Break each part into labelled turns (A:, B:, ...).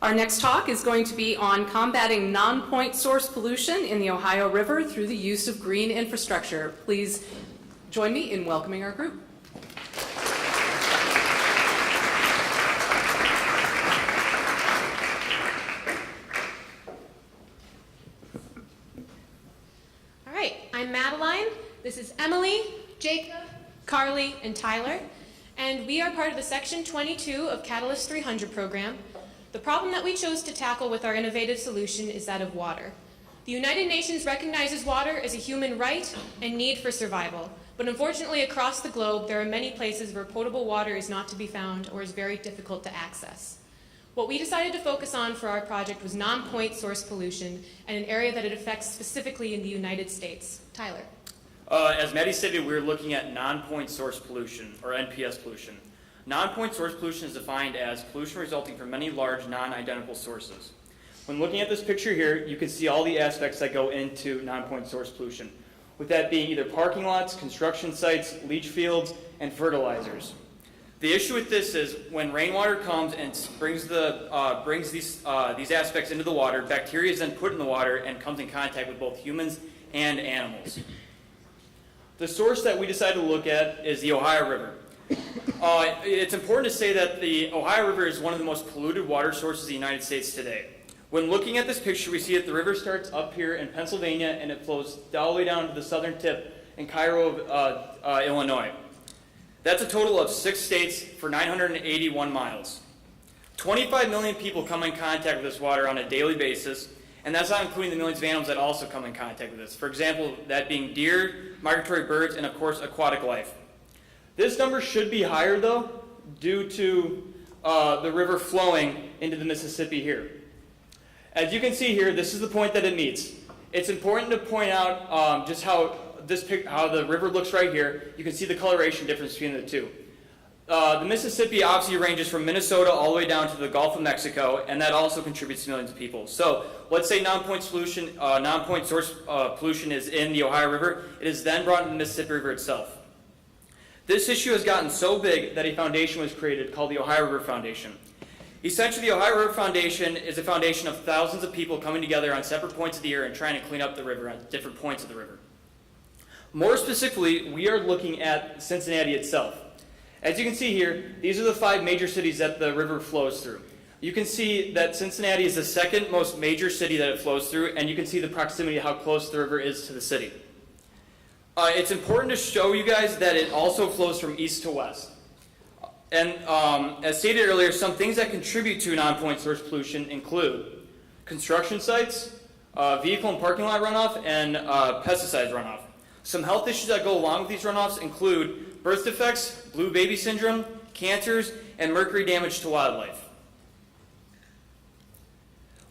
A: Our next talk is going to be on combating non-point source pollution in the Ohio River through the use of green infrastructure. Please join me in welcoming our group.
B: All right, I'm Madeline. This is Emily, Jacob, Carly, and Tyler. And we are part of the Section 22 of Catalyst 300 program. The problem that we chose to tackle with our innovative solution is that of water. The United Nations recognizes water as a human right and need for survival. But unfortunately, across the globe, there are many places where potable water is not to be found or is very difficult to access. What we decided to focus on for our project was non-point source pollution and an area that it affects specifically in the United States. Tyler.
C: As Maddie stated, we're looking at non-point source pollution, or NPS pollution. Non-point source pollution is defined as pollution resulting from many large non-identical sources. When looking at this picture here, you can see all the aspects that go into non-point source pollution, with that being either parking lots, construction sites, leach fields, and fertilizers. The issue with this is when rainwater comes and brings these aspects into the water, bacteria is then put in the water and comes in contact with both humans and animals. The source that we decided to look at is the Ohio River. It's important to say that the Ohio River is one of the most polluted water sources in the United States today. When looking at this picture, we see that the river starts up here in Pennsylvania and it flows all the way down to the southern tip in Cairo, Illinois. That's a total of 6 states for 981 miles. 25 million people come in contact with this water on a daily basis, and that's not including the millions of animals that also come in contact with this. For example, that being deer, migratory birds, and of course aquatic life. This number should be higher though, due to the river flowing into the Mississippi here. As you can see here, this is the point that it meets. It's important to point out just how the river looks right here. You can see the coloration difference between the two. The Mississippi obviously ranges from Minnesota all the way down to the Gulf of Mexico, and that also contributes to millions of people. So let's say non-point source pollution is in the Ohio River. It is then brought into the Mississippi River itself. This issue has gotten so big that a foundation was created called the Ohio River Foundation. Essentially, the Ohio River Foundation is a foundation of thousands of people coming together on separate points of the year and trying to clean up the river on different points of the river. More specifically, we are looking at Cincinnati itself. As you can see here, these are the 5 major cities that the river flows through. You can see that Cincinnati is the second most major city that it flows through, and you can see the proximity of how close the river is to the city. It's important to show you guys that it also flows from east to west. And as stated earlier, some things that contribute to non-point source pollution include construction sites, vehicle and parking lot runoff, and pesticides runoff. Some health issues that go along with these runoffs include birth defects, blue baby syndrome, cancers, and mercury damage to wildlife.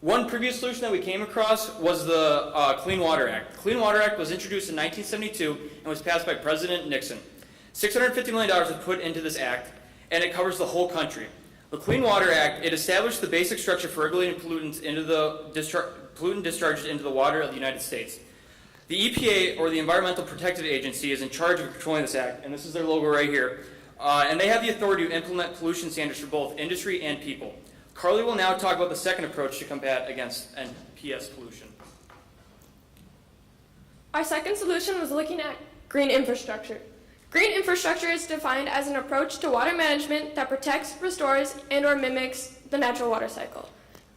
C: One previous solution that we came across was the Clean Water Act. The Clean Water Act was introduced in 1972 and was passed by President Nixon. $650 million was put into this act, and it covers the whole country. The Clean Water Act, it established the basic structure for regulating pollutants into the pollutant discharges into the water of the United States. The EPA, or the Environmental Protective Agency, is in charge of controlling this act, and this is their logo right here. And they have the authority to implement pollution standards for both industry and people. Carly will now talk about the second approach to combat against NPS pollution.
D: Our second solution was looking at green infrastructure. Green infrastructure is defined as an approach to water management that protects, restores, and/or mimics the natural water cycle.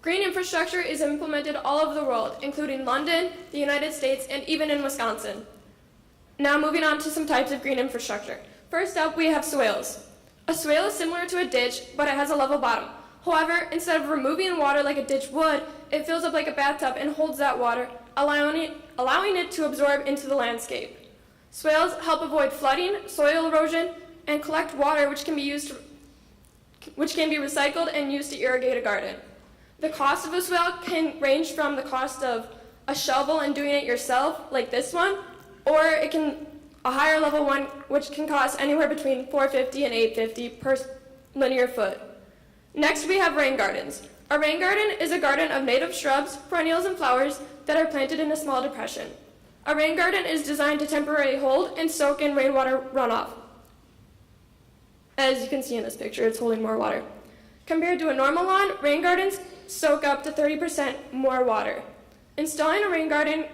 D: Green infrastructure is implemented all over the world, including London, the United States, and even in Wisconsin. Now moving on to some types of green infrastructure. First up, we have swales. A swale is similar to a ditch, but it has a level bottom. However, instead of removing water like a ditch would, it fills up like a bathtub and holds that water, allowing it to absorb into the landscape. Swales help avoid flooding, soil erosion, and collect water which can be recycled and used to irrigate a garden. The cost of a swale can range from the cost of a shovel and doing it yourself, like this one, or a higher level one, which can cost anywhere between $450 and $850 per linear foot. Next, we have rain gardens. A rain garden is a garden of native shrubs, perennials, and flowers that are planted in a small depression. A rain garden is designed to temporarily hold and soak in rainwater runoff. As you can see in this picture, it's holding more water. Compared to a normal lawn, rain gardens soak up to 30% more water. Installing a rain garden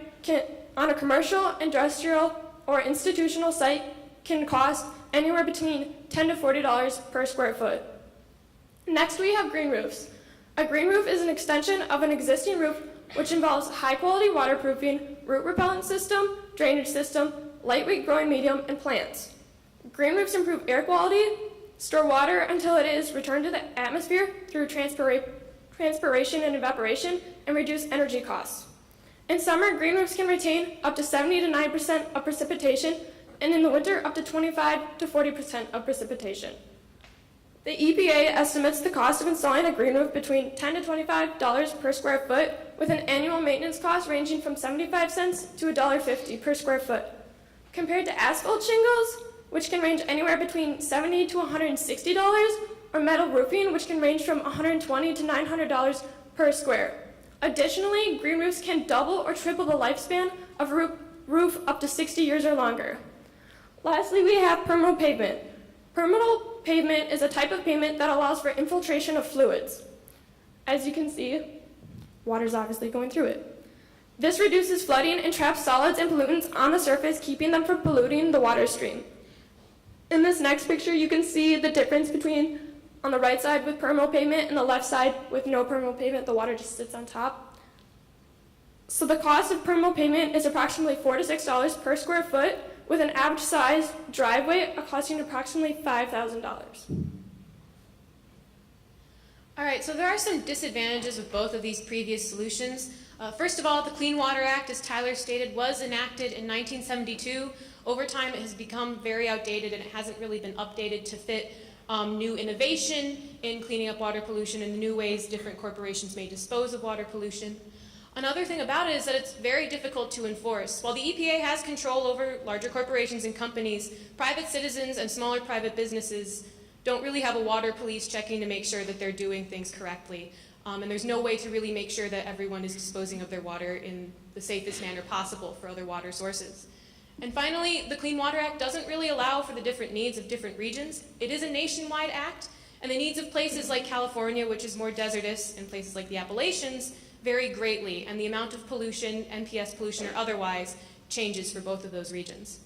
D: on a commercial, industrial, or institutional site can cost anywhere between $10 to $40 per square foot. Next, we have green roofs. A green roof is an extension of an existing roof which involves high-quality waterproofing, root repellent system, drainage system, lightweight growing medium, and plants. Green roofs improve air quality, store water until it is returned to the atmosphere through transpiration and evaporation, and reduce energy costs. In summer, green roofs can retain up to 70 to 90% of precipitation, and in the winter, up to 25 to 40% of precipitation. The EPA estimates the cost of installing a green roof between $10 to $25 per square foot, with an annual maintenance cost ranging from 75 cents to $1.50 per square foot. Compared to asphalt shingles, which can range anywhere between $70 to $160, or metal roofing, which can range from $120 to $900 per square. Additionally, green roofs can double or triple the lifespan of a roof up to 60 years or longer. Lastly, we have permeable pavement. Permeable pavement is a type of pavement that allows for infiltration of fluids. As you can see, water is obviously going through it. This reduces flooding and traps solids and pollutants on the surface, keeping them from polluting the water stream. In this next picture, you can see the difference between on the right side with permeable pavement and the left side with no permeable pavement. The water just sits on top. So the cost of permeable pavement is approximately $4 to $6 per square foot, with an average size driveway costing approximately $5,000.
B: All right, so there are some disadvantages of both of these previous solutions. First of all, the Clean Water Act, as Tyler stated, was enacted in 1972. Over time, it has become very outdated, and it hasn't really been updated to fit new innovation in cleaning up water pollution and the new ways different corporations may dispose of water pollution. Another thing about it is that it's very difficult to enforce. While the EPA has control over larger corporations and companies, private citizens and smaller private businesses don't really have a water police checking to make sure that they're doing things correctly. And there's no way to really make sure that everyone is disposing of their water in the safest manner possible for other water sources. And finally, the Clean Water Act doesn't really allow for the different needs of different regions. It is a nationwide act, and the needs of places like California, which is more desertous, and places like the Appalachians, vary greatly, and the amount of pollution, NPS pollution or otherwise, changes for both of those regions.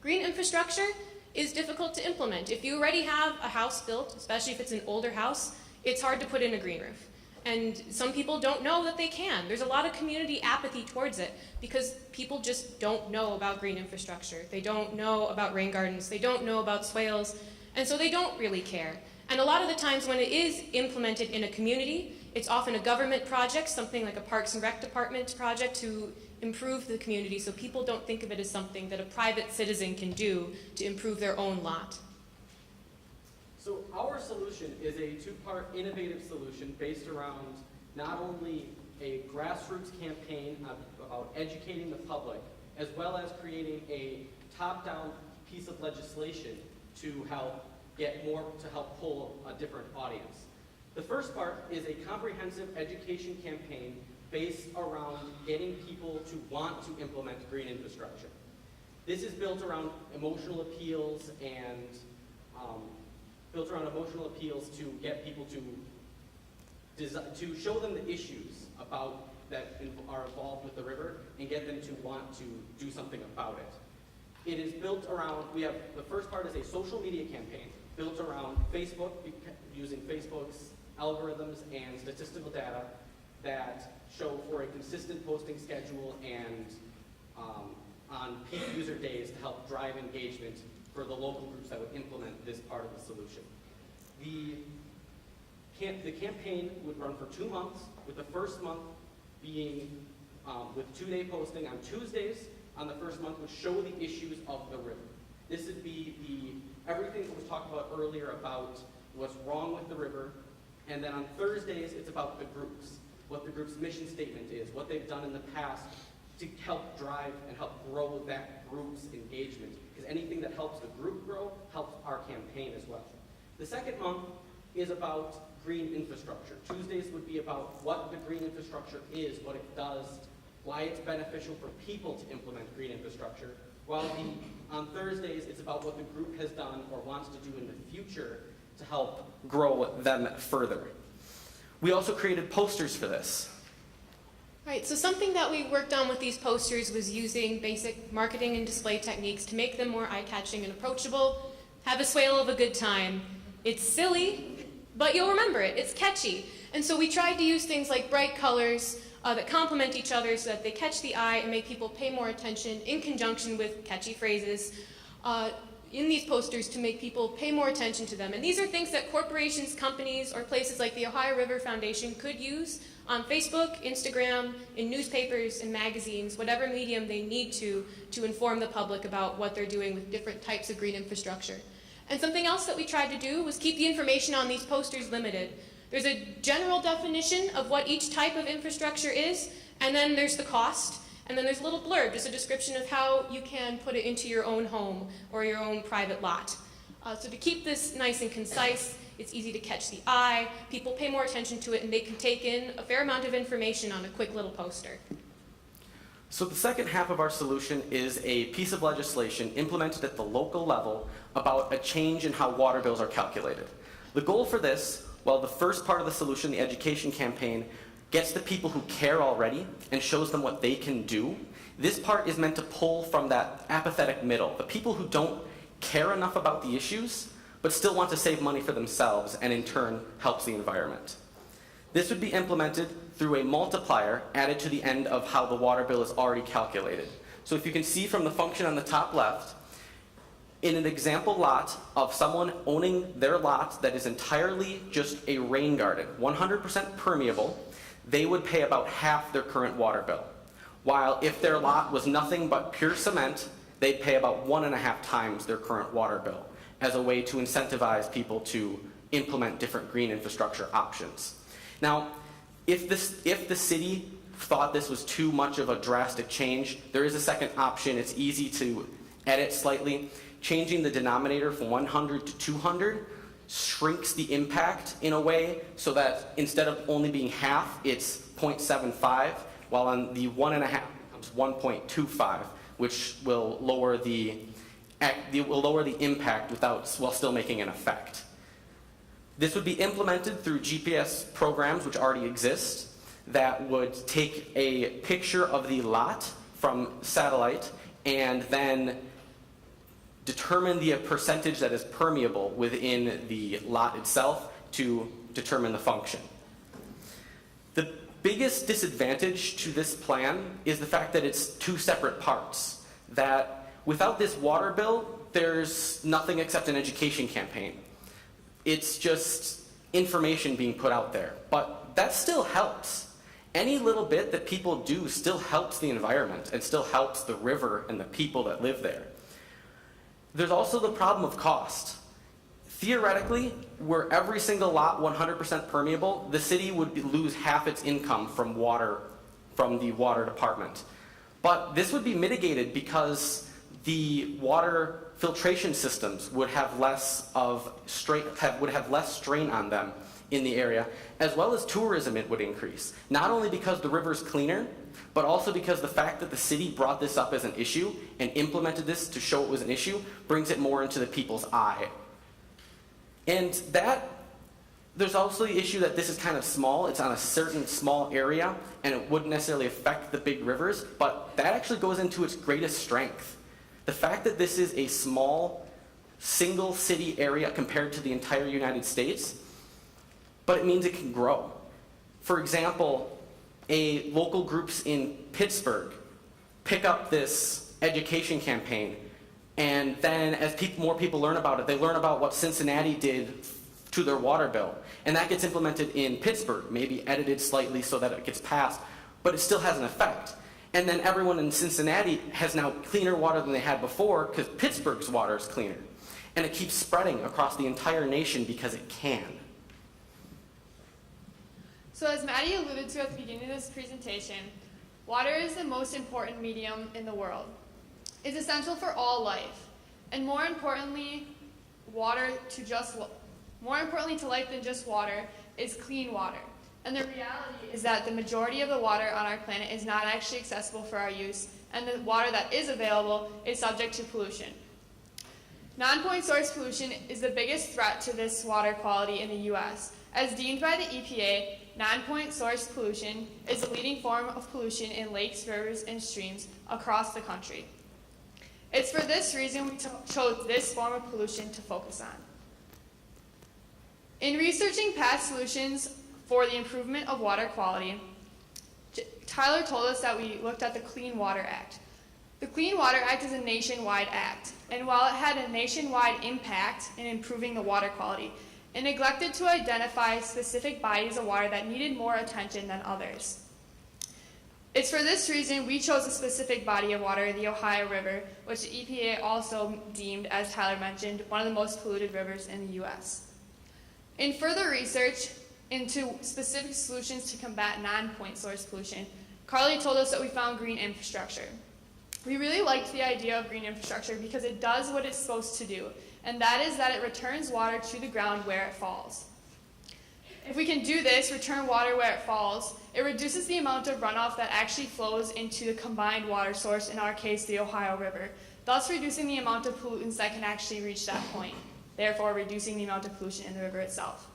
B: Green infrastructure is difficult to implement. If you already have a house built, especially if it's an older house, it's hard to put in a green roof. And some people don't know that they can. There's a lot of community apathy towards it because people just don't know about green infrastructure. They don't know about rain gardens. They don't know about swales. And so they don't really care. And a lot of the times when it is implemented in a community, it's often a government project, something like a Parks and Rec Department project to improve the community, so people don't think of it as something that a private citizen can do to improve their own lot.
E: So our solution is a two-part innovative solution based around not only a grassroots campaign about educating the public, as well as creating a top-down piece of legislation to help pull a different audience. The first part is a comprehensive education campaign based around getting people to want to implement green infrastructure. This is built around emotional appeals and to get people to show them the issues that are involved with the river and get them to want to do something about it. It is built around, the first part is a social media campaign built around Facebook, using Facebook's algorithms and statistical data that show for a consistent posting schedule and on peak user days to help drive engagement for the local groups that would implement this part of the solution. The campaign would run for 2 months, with the first month being with 2-day posting on Tuesdays. On the first month would show the issues of the river. This would be everything that was talked about earlier about what's wrong with the river. And then on Thursdays, it's about the groups, what the group's mission statement is, what they've done in the past to help drive and help grow that group's engagement. Because anything that helps the group grow helps our campaign as well. The second month is about green infrastructure. Tuesdays would be about what the green infrastructure is, what it does, why it's beneficial for people to implement green infrastructure. While on Thursdays, it's about what the group has done or wants to do in the future to help grow them further. We also created posters for this.
B: All right, so something that we worked on with these posters was using basic marketing and display techniques to make them more eye-catching and approachable. Have a swale of a good time. It's silly, but you'll remember it. It's catchy. And so we tried to use things like bright colors that complement each other so that they catch the eye and make people pay more attention in conjunction with catchy phrases in these posters to make people pay more attention to them. And these are things that corporations, companies, or places like the Ohio River Foundation could use on Facebook, Instagram, in newspapers and magazines, whatever medium they need to inform the public about what they're doing with different types of green infrastructure. And something else that we tried to do was keep the information on these posters limited. There's a general definition of what each type of infrastructure is, and then there's the cost, and then there's a little blurb, just a description of how you can put it into your own home or your own private lot. So to keep this nice and concise, it's easy to catch the eye, people pay more attention to it, and they can take in a fair amount of information on a quick little poster.
E: So the second half of our solution is a piece of legislation implemented at the local level about a change in how water bills are calculated. The goal for this, well, the first part of the solution, the education campaign, gets the people who care already and shows them what they can do. This part is meant to pull from that apathetic middle, the people who don't care enough about the issues, but still want to save money for themselves and in turn helps the environment. This would be implemented through a multiplier added to the end of how the water bill is already calculated. So if you can see from the function on the top left, in an example lot of someone owning their lot that is entirely just a rain garden, 100% permeable, they would pay about half their current water bill. While if their lot was nothing but pure cement, they'd pay about 1.5 times their current water bill as a way to incentivize people to implement different green infrastructure options. Now, if the city thought this was too much of a drastic change, there is a second option. It's easy to edit slightly. Changing the denominator from 100 to 200 shrinks the impact in a way so that instead of only being half, it's 0.75, while on the 1.5 it becomes 1.25, which will lower the impact while still making an effect. This would be implemented through GPS programs which already exist that would take a picture of the lot from satellite and then determine the percentage that is permeable within the lot itself to determine the function. The biggest disadvantage to this plan is the fact that it's two separate parts. That without this water bill, there's nothing except an education campaign. It's just information being put out there. But that still helps. Any little bit that people do still helps the environment and still helps the river and the people that live there. There's also the problem of cost. Theoretically, were every single lot 100% permeable, the city would lose half its income from the water department. But this would be mitigated because the water filtration systems would have less strain on them in the area, as well as tourism it would increase. Not only because the river's cleaner, but also because the fact that the city brought this up as an issue and implemented this to show it was an issue brings it more into the people's eye. And there's also the issue that this is kind of small. It's on a certain small area, and it wouldn't necessarily affect the big rivers, but that actually goes into its greatest strength. The fact that this is a small, single city area compared to the entire United States, but it means it can grow. For example, local groups in Pittsburgh pick up this education campaign, and then as more people learn about it, they learn about what Cincinnati did to their water bill. And that gets implemented in Pittsburgh, maybe edited slightly so that it gets passed, but it still has an effect. And then everyone in Cincinnati has now cleaner water than they had before because Pittsburgh's water is cleaner. And it keeps spreading across the entire nation because it can.
F: So as Maddie alluded to at the beginning of this presentation, water is the most important medium in the world. It's essential for all life, and more importantly to life than just water is clean water. And the reality is that the majority of the water on our planet is not actually accessible for our use, and the water that is available is subject to pollution. Non-point source pollution is the biggest threat to this water quality in the U.S. As deemed by the EPA, non-point source pollution is the leading form of pollution in lakes, rivers, and streams across the country. It's for this reason we chose this form of pollution to focus on. In researching past solutions for the improvement of water quality, Tyler told us that we looked at the Clean Water Act. The Clean Water Act is a nationwide act, and while it had a nationwide impact in improving the water quality, it neglected to identify specific bodies of water that needed more attention than others. It's for this reason we chose a specific body of water, the Ohio River, which the EPA also deemed, as Tyler mentioned, one of the most polluted rivers in the U.S. In further research into specific solutions to combat non-point source pollution, Carly told us that we found green infrastructure. We really liked the idea of green infrastructure because it does what it's supposed to do, and that is that it returns water to the ground where it falls. If we can do this, return water where it falls, it reduces the amount of runoff that actually flows into the combined water source, in our case, the Ohio River, thus reducing the amount of pollutants that can actually reach that point, therefore reducing the amount of pollution in the river itself.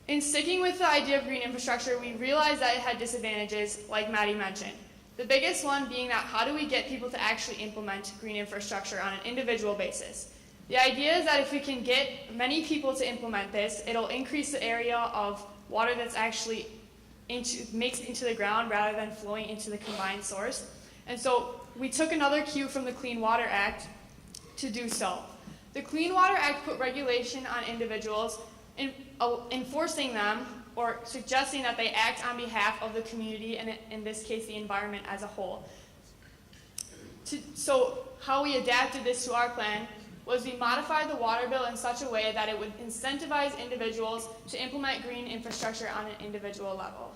F: In sticking with the idea of green infrastructure, we realized that it had disadvantages, like Maddie mentioned. The biggest one being that how do we get people to actually implement green infrastructure on an individual basis? The idea is that if we can get many people to implement this, it'll increase the area of water that's actually mixed into the ground rather than flowing into the combined source. And so we took another cue from the Clean Water Act to do so. The Clean Water Act put regulation on individuals, enforcing them or suggesting that they act on behalf of the community, and in this case, the environment as a whole. So how we adapted this to our plan was we modified the water bill in such a way that it would incentivize individuals to implement green infrastructure on an individual level.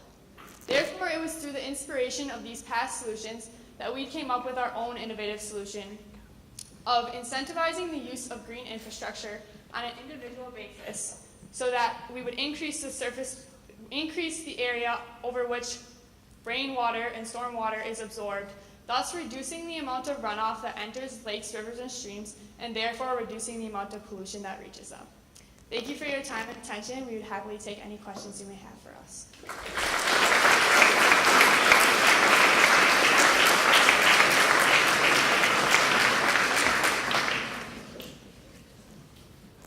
F: Therefore, it was through the inspiration of these past solutions that we came up with our own innovative solution of incentivizing the use of green infrastructure on an individual basis so that we would increase the area over which rainwater and stormwater is absorbed, thus reducing the amount of runoff that enters lakes, rivers, and streams, and therefore reducing the amount of pollution that reaches them. Thank you for your time and attention. We would happily take any questions you may have for us.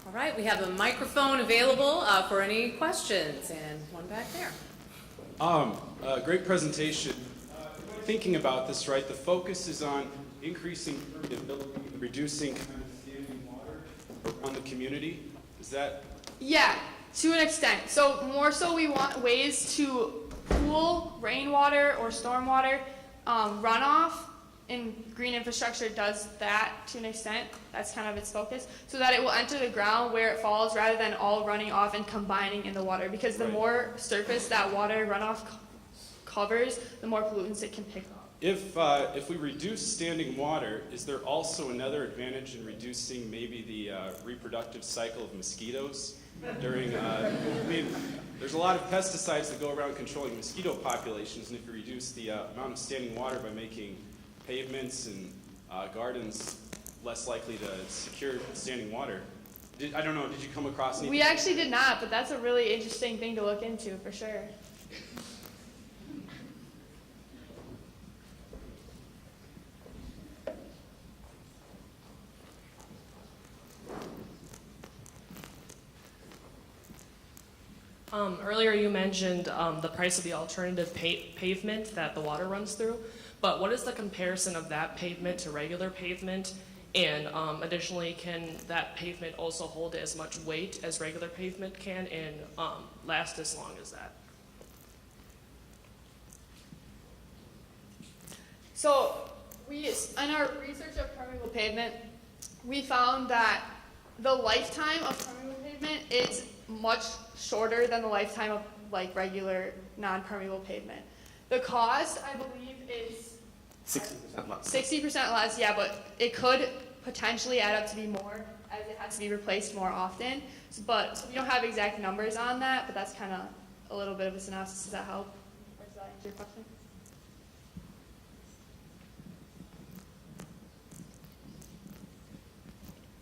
A: All right, we have a microphone available for any questions, and one back there.
G: Great presentation. Thinking about this, right, the focus is on increasing permeability, reducing kind of standing water around the community. Is that?
F: Yeah, to an extent. So more so we want ways to pool rainwater or stormwater runoff, and green infrastructure does that to an extent. That's kind of its focus, so that it will enter the ground where it falls rather than all running off and combining in the water, because the more surface that water runoff covers, the more pollutants it can pick up.
G: If we reduce standing water, is there also another advantage in reducing maybe the reproductive cycle of mosquitoes during, I mean, there's a lot of pesticides that go around controlling mosquito populations, and if you reduce the amount of standing water by making pavements and gardens less likely to secure standing water. I don't know, did you come across anything?
F: We actually did not, but that's a really interesting thing to look into for sure.
H: Earlier you mentioned the price of the alternative pavement that the water runs through, but what is the comparison of that pavement to regular pavement? And additionally, can that pavement also hold as much weight as regular pavement can and last as long as that?
F: So in our research of permeable pavement, we found that the lifetime of permeable pavement is much shorter than the lifetime of like regular non-permeable pavement. The cost, I believe, is
I: 60% less.
F: 60% less, yeah, but it could potentially add up to be more as it has to be replaced more often. So we don't have exact numbers on that, but that's kind of a little bit of a synopsis. Does that help? Or does that answer your question?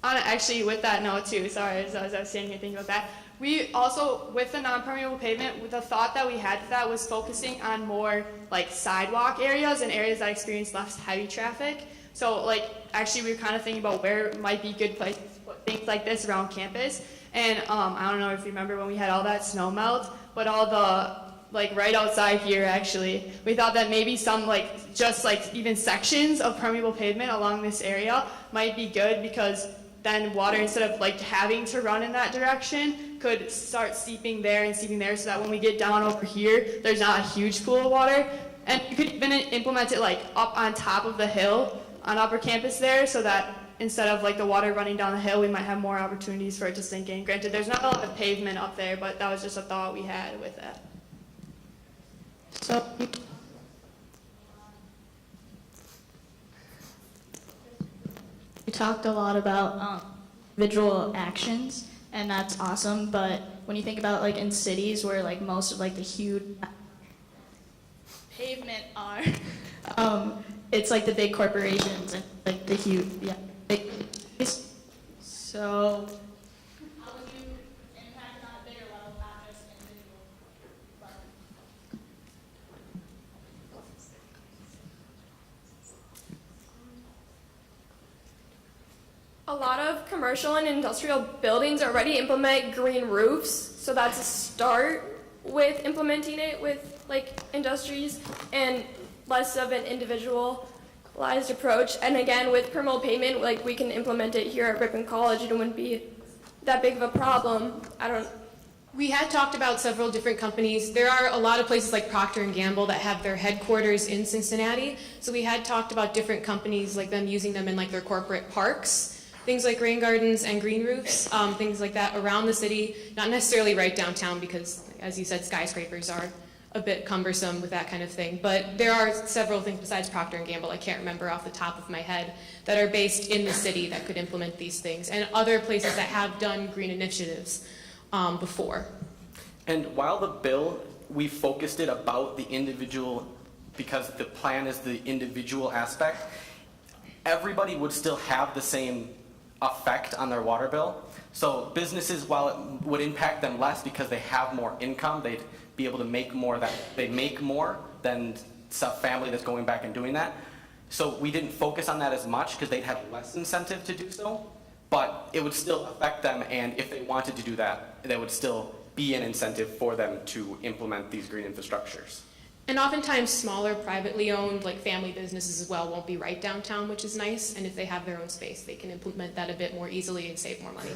F: Actually, with that note too, sorry, as I was standing here thinking about that, We also, with the non-permeable pavement, the thought that we had for that was focusing on more like sidewalk areas and areas that experience less heavy traffic. So like, actually we were kind of thinking about where might be good places to put things like this around campus. And I don't know if you remember when we had all that snow melt, but all the, like right outside here actually, we thought that maybe some like, just like even sections of permeable pavement along this area might be good, because then water, instead of like having to run in that direction, could start seeping there and seeping there, so that when we get down over here, there's not a huge pool of water. And you could even implement it like up on top of the hill on upper campus there, so that instead of like the water running down the hill, we might have more opportunities for it to sink in. Granted, there's not a lot of pavement up there, but that was just a thought we had with that.
D: So
I: We talked a lot about individual actions, and that's awesome, but when you think about like in cities where like most of like the huge pavement are, it's like the big corporations and like the huge, big. So how would you impact it on a bigger level, not just individual level?
D: a lot of commercial and industrial buildings already implement green roofs, so that's a start with implementing it with like industries and less of an individualized approach. And again, with permeable pavement, like we can implement it here at Ripon College. It wouldn't be that big of a problem.
B: We had talked about several different companies. There are a lot of places like Procter & Gamble that have their headquarters in Cincinnati. So we had talked about different companies, like them using them in like their corporate parks, things like rain gardens and green roofs, things like that around the city, not necessarily right downtown, because as you said, skyscrapers are a bit cumbersome with that kind of thing. But there are several things besides Procter & Gamble, I can't remember off the top of my head, that are based in the city that could implement these things, and other places that have done green initiatives before.
E: And while the bill, we focused it about the individual, because the plan is the individual aspect, everybody would still have the same effect on their water bill. So businesses, while it would impact them less because they have more income, they'd be able to make more, that they make more than a family that's going back and doing that. So we didn't focus on that as much because they'd have less incentive to do so, but it would still affect them, and if they wanted to do that, there would still be an incentive for them to implement these green infrastructures.
B: And oftentimes smaller privately owned like family businesses as well won't be right downtown, which is nice, and if they have their own space they can implement that a bit more easily and save more money.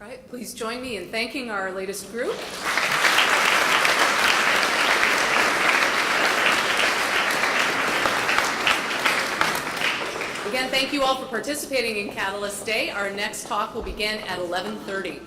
A: All right, please join me in thanking our latest group. Again, thank you all for participating in Catalyst Day. Our next talk will begin at 11:30.